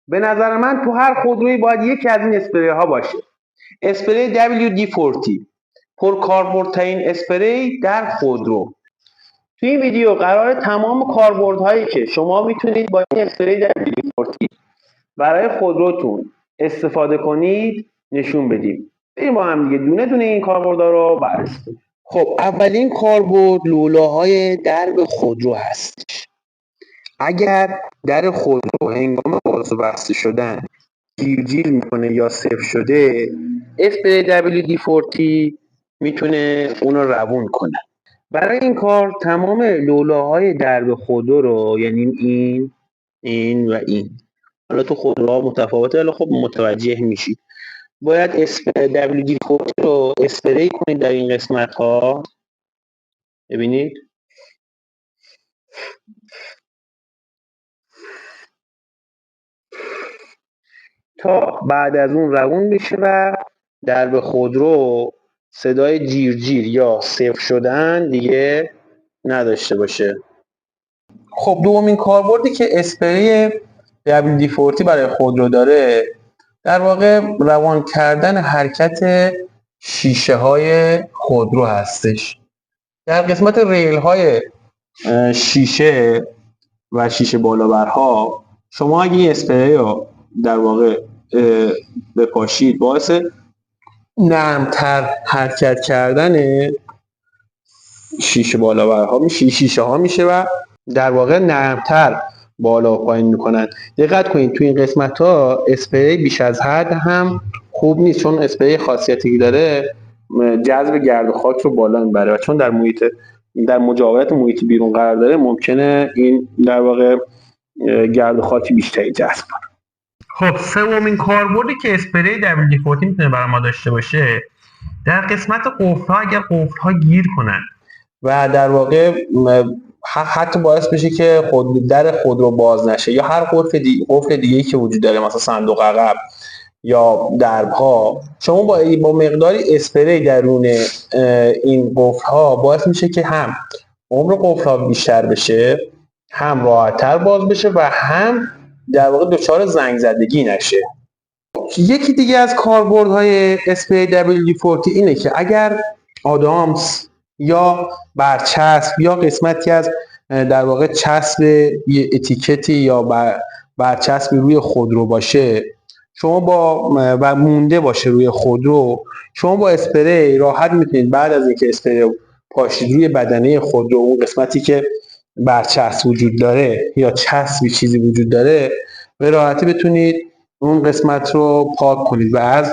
به نظر من تو هر خودرویی باید یکی از این اسپری ها باشه. اسپری WD-40 پرکاربردترین اسپری در خودرو. توی این ویدیو قرار تمام کاربردهایی که شما میتونید با این اسپری WD-40 برای خودروتون استفاده کنید نشون بدیم. بریم با هم دیگه دونه دونه این کاربردها رو بررسی کنیم. خب اولین کاربرد لولاهای درب خودرو هستش. اگر در خودرو هنگام باز و بسته شدن گیرگیر میکنه یا صفر شده، اسپری WD-40 میتونه اون رو روون کنه. برای این کار تمام لولاهای درب خودرو رو، یعنی این و این، حالا تو خودروها متفاوته ولی خب متوجه میشید، باید WD-40 رو اسپری کنید در این قسمت ها. ببینید تا بعد از اون روون میشه و درب خودرو صدای جیرجیر یا صفر شدن دیگه نداشته باشه. خب دومین کاربردی که اسپری WD-40 برای خودرو داره در واقع روان کردن حرکت شیشه های خودرو هستش. در قسمت ریل های شیشه و شیشه بالابرها شما اگه این اسپری رو در واقع بپاشید، باعث نرمتر حرکت کردن شیشه بالابرها میشه، شیشه ها میشه و در واقع نرمتر بالا و پایین میکنن. دقت کنید توی این قسمت ها اسپری بیش از حد هم خوب نیست، چون اسپری خاصیتی که داره جذب گرد و خاک رو بالا میبره و چون در مجاورت محیط بیرون قرار داره ممکنه این در واقع گرد و خاک بیشتری جذب کنه. خب سومین کاربردی که اسپری WD-40 میتونه برای ما داشته باشه در قسمت قفل‌ها، اگر قفل‌ها گیر کنن و در واقع حتی باعث بشه که در خودرو باز نشه یا هر قفل دیگه‌ای که وجود داره، مثلا صندوق عقب یا درب‌ها، شما با مقداری اسپری درون این قفل‌ها باعث میشه که هم عمر قفل‌ها بیشتر بشه، هم راحت‌تر باز بشه و هم در واقع دچار زنگ زدگی نشه. یکی دیگه از کاربردهای اسپری WD-40 اینه که اگر آدامس یا برچسب یا قسمتی از در واقع چسب یه اتیکتی یا برچسبی روی خودرو باشه، شما و مونده باشه روی خودرو، شما با اسپری راحت میتونید بعد از اینکه اسپری پاشید روی بدنه خودرو، اون قسمتی که برچسب وجود داره یا چسبی چیزی وجود داره، به راحتی بتونید اون قسمت رو پاک کنید و از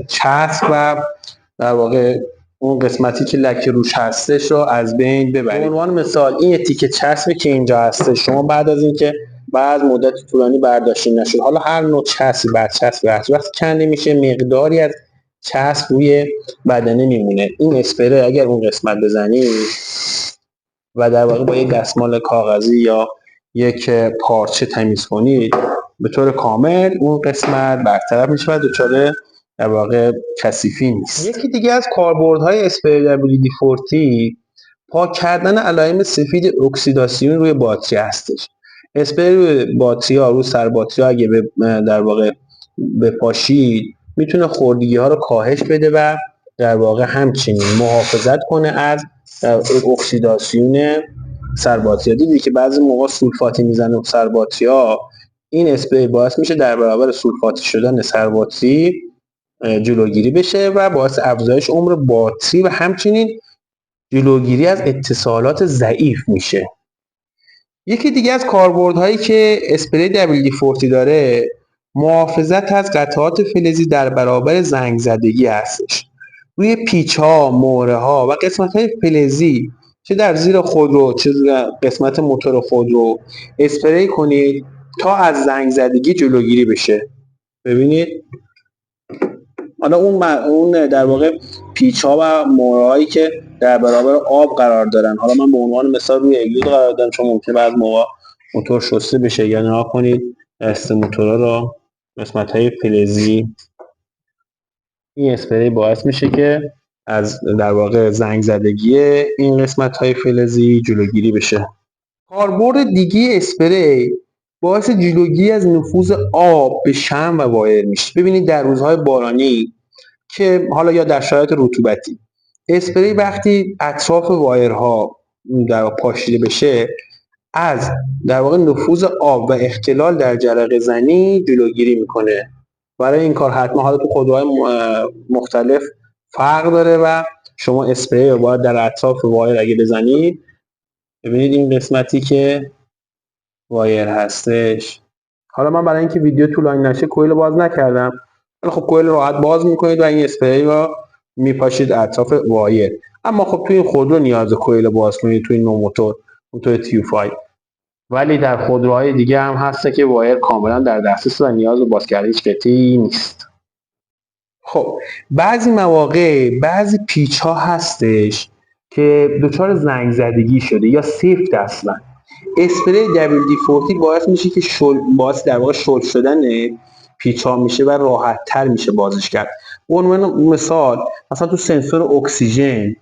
چسب و در واقع اون قسمتی که لکه روش هستش رو از بین ببرید. به عنوان مثال این تیکه چسبی که اینجا هستش، شما بعد از اینکه بعد مدت طولانی برداشته نشد، حالا هر نوع چسبی، برچسب وقتی کنده میشه مقداری از چسب روی بدنه میمونه. این اسپری اگر اون قسمت بزنید و در واقع با یک دستمال کاغذی یا یک پارچه تمیز کنید، به طور کامل اون قسمت برطرف میشه و دچار در واقع کثیفی نیست. یکی دیگه از کاربردهای اسپری WD-40 پاک کردن علائم سفید اکسیداسیون روی باتری هستش. اسپری روی باتری ها، روی سر باتری ها اگه در واقع بپاشید میتونه خوردگی ها رو کاهش بده و در واقع همچنین محافظت کنه از اکسیداسیون سر باتری ها. دیدی که بعضی موقع سولفاتی میزنه سر باتری ها، این اسپری باعث میشه در برابر سولفاتی شدن سر باتری جلوگیری بشه و باعث افزایش عمر باتری و همچنین جلوگیری از اتصالات ضعیف میشه. یکی دیگه از کاربردهایی که اسپری WD-40 داره محافظت از قطعات فلزی در برابر زنگ زدگی هستش. روی پیچ ها، مهره ها و قسمت های فلزی چه در زیر خودرو چه قسمت موتور خودرو اسپری کنید تا از زنگ زدگی جلوگیری بشه. ببینید حالا اون در واقع پیچ ها و مهره هایی که در برابر آب قرار دارن، حالا من به عنوان مثال روی اگزوز قرار دارم چون ممکنه بعضی موقع موتور شسته بشه، یا نگاه کنید دست موتورا رو قسمت های فلزی، این اسپری باعث میشه که از در واقع زنگ زدگی این قسمت های فلزی جلوگیری بشه. کاربرد دیگه اسپری باعث جلوگیری از نفوذ آب به شمع و وایر میشه. ببینید در روزهای بارانی که حالا یا در شرایط رطوبتی، اسپری وقتی اطراف وایرها در پاشیده بشه از در واقع نفوذ آب و اختلال در جرقه زنی جلوگیری میکنه. برای این کار حتما حالا تو خودروهای مختلف فرق داره و شما اسپری رو باید در اطراف وایر اگه بزنید، ببینید این قسمتی که وایر هستش. حالا من برای اینکه ویدیو طولانی نشه کویل باز نکردم، ولی خب کویل راحت باز میکنید و این اسپری رو میپاشید اطراف وایر. اما خب توی این خودرو نیاز کویل باز کنید، توی این نوع موتور TU5. ولی در خودروهای دیگه هم هسته که وایر کاملا در دسترس و نیاز به باز کردن هیچ قطعی نیست. خب بعضی مواقع بعضی پیچ ها هستش که دچار زنگ زدگی شده یا سفت اصلا. اسپری WD-40 باعث میشه که باعث در واقع شل شدن پیچ ها میشه و راحت تر میشه بازش کرد. به عنوان مثال مثلا تو سنسور اکسیژن،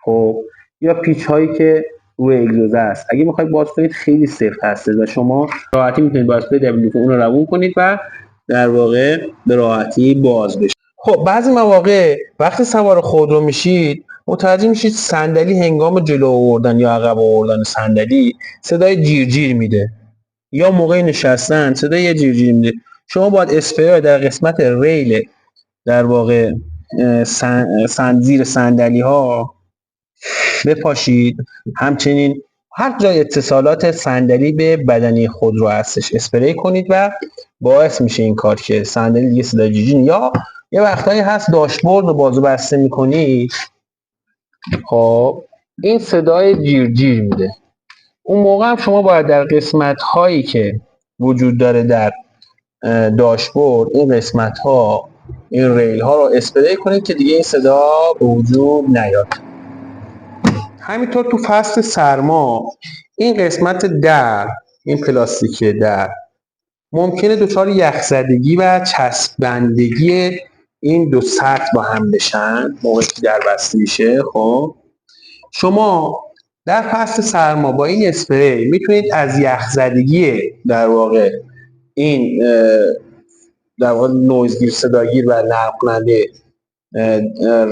خب یا پیچ هایی که روی اگزوز است، اگه میخواید باز کنید خیلی سفت هسته و شما راحتی میتونید با اسپری WD-40 اون رو روون کنید و در واقع به راحتی باز بشه. خب بعضی مواقع وقتی سوار خودرو میشید متوجه میشید صندلی هنگام جلو آوردن یا عقب آوردن صندلی صدای جیرجیر میده، یا موقع نشستن صدای جیرجیر میده. شما باید اسپری در قسمت ریل در واقع زیر صندلی ها بپاشید. همچنین هر جای اتصالات صندلی به بدنه خودرو هستش اسپری کنید و باعث میشه این کار که صندلی دیگه صدای جیرجیر، یا یه وقتایی هست داشبورد رو بازو بسته میکنید، خب این صدای جیرجیر میده. اون موقع هم شما باید در قسمت هایی که وجود داره در داشبورد این قسمت ها، این ریل ها رو اسپری کنید که دیگه این صدا به وجود نیاد. همینطور تو فصل سرما این قسمت در، این پلاستیک در ممکنه دچار یخزدگی و چسبندگی این دو سطح با هم بشن موقعی که در بسته میشه. خب شما در فصل سرما با این اسپری میتونید از یخزدگی در واقع این در واقع نویزگیر، صداگیر و نقل کننده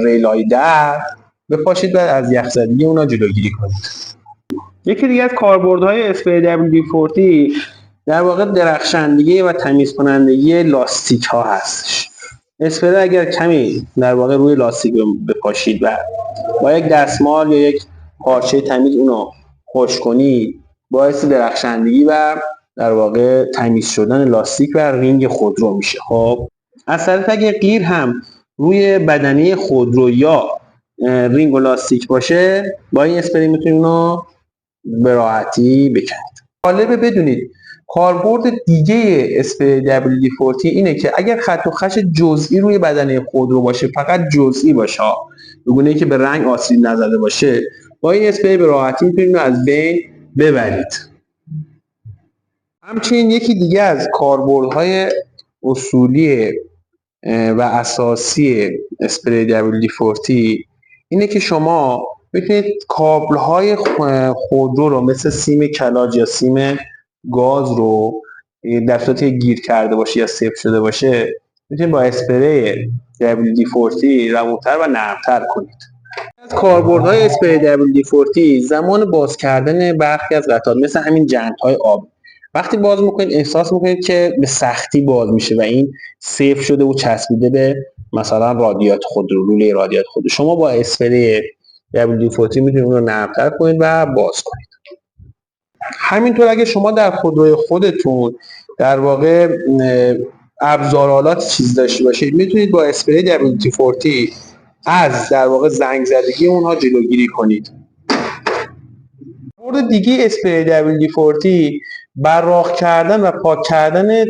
ریلای در بپاشید و از یخزدگی اونا جلوگیری کنید. یکی دیگه از کاربردهای اسپری WD-40 در واقع درخشندگی و تمیز کنندگی لاستیک ها هستش. اسپری اگر کمی در واقع روی لاستیک بپاشید و با یک دستمال یا یک پارچه تمیز اونو خشک کنید، باعث درخشندگی و در واقع تمیز شدن لاستیک و رینگ خودرو میشه. خب از طرف اگر قیر هم روی بدنه خودرو یا رینگ و لاستیک باشه، با این اسپری میتونید اونو به راحتی بکنید. جالبه بدونید کاربرد دیگه اسپری WD-40 اینه که اگر خط و خش جزئی روی بدنه خودرو باشه، فقط جزئی باشه، به گونه‌ای که به رنگ آسیب نزده باشه، با این اسپری به راحتی میتونید از بین ببرید. همچنین یکی دیگه از کاربردهای اصولی و اساسی اسپری WD-40 اینه که شما میتونید کابل‌های خودرو رو مثل سیم کلاج یا سیم گاز رو در صورتی گیر کرده باشه یا سفت شده باشه، میتونید با اسپری WD-40 روونتر و نرمتر کنید. از کاربردهای اسپری WD-40 زمان باز کردن برخی از قطعات مثل همین جنگ‌های آب، وقتی باز میکنید احساس میکنید که به سختی باز میشه و این سیف شده و چسبیده به مثلا رادیات خودرو، لوله رادیات خودرو. شما با اسپری WD-40 میتونید اون رو نرمتر کنید و باز کنید. همینطور اگه شما در خودروی خودتون در واقع ابزارالات چیز داشته باشید، میتونید با اسپری WD-40 از در واقع زنگ زدگی اونها جلوگیری کنید. مورد دیگه اسپری WD-40 براق کردن و پاک کردن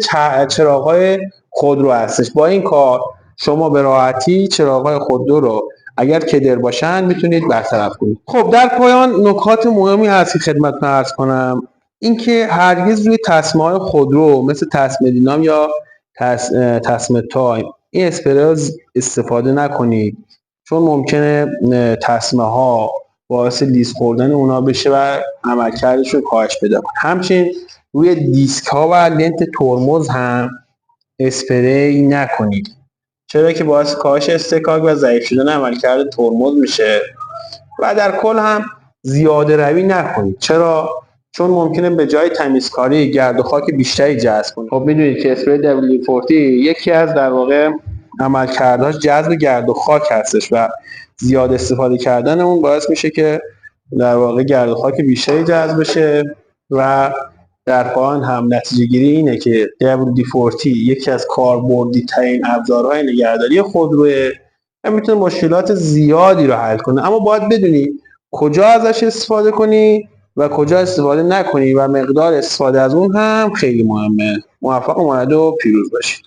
چراغ‌های خودرو هستش. با این کار شما به راحتی چراغ‌های خودرو رو اگر کدر باشن میتونید برطرف کنید. خب در پایان نکات مهمی هست که خدمتتون عرض کنم، اینکه هرگز روی تسمه‌های خودرو مثل تسمه دینام یا تسمه تایم این اسپری رو استفاده نکنید، چون ممکنه تسمه ها باعث لیز خوردن اونا بشه و عملکردشون کاهش پیدا کنه. همچنین روی دیسک ها و لنت ترمز هم اسپری نکنید، چرا که باعث کاهش اصطکاک و ضعیف شدن عملکرد ترمز میشه. و در کل هم زیاده روی نکنید، چرا؟ چون ممکنه به جای تمیزکاری گرد و خاک بیشتری جذب کنه. خب میدونید که اسپری WD-40 یکی از در واقع عملکردهاش جذب گرد و خاک هستش و زیاد استفاده کردن اون باعث میشه که در واقع گرد و خاک بیشتری جذب بشه و در پایان هم نتیجه گیری اینه که WD-40 یکی از کاربردی ترین ابزارهای نگهداری خودروه و میتونه مشکلات زیادی رو حل کنه، اما باید بدونی کجا ازش استفاده کنی و کجا استفاده نکنی و مقدار استفاده از اون هم خیلی مهمه. موفق و مایده و پیروز باشید.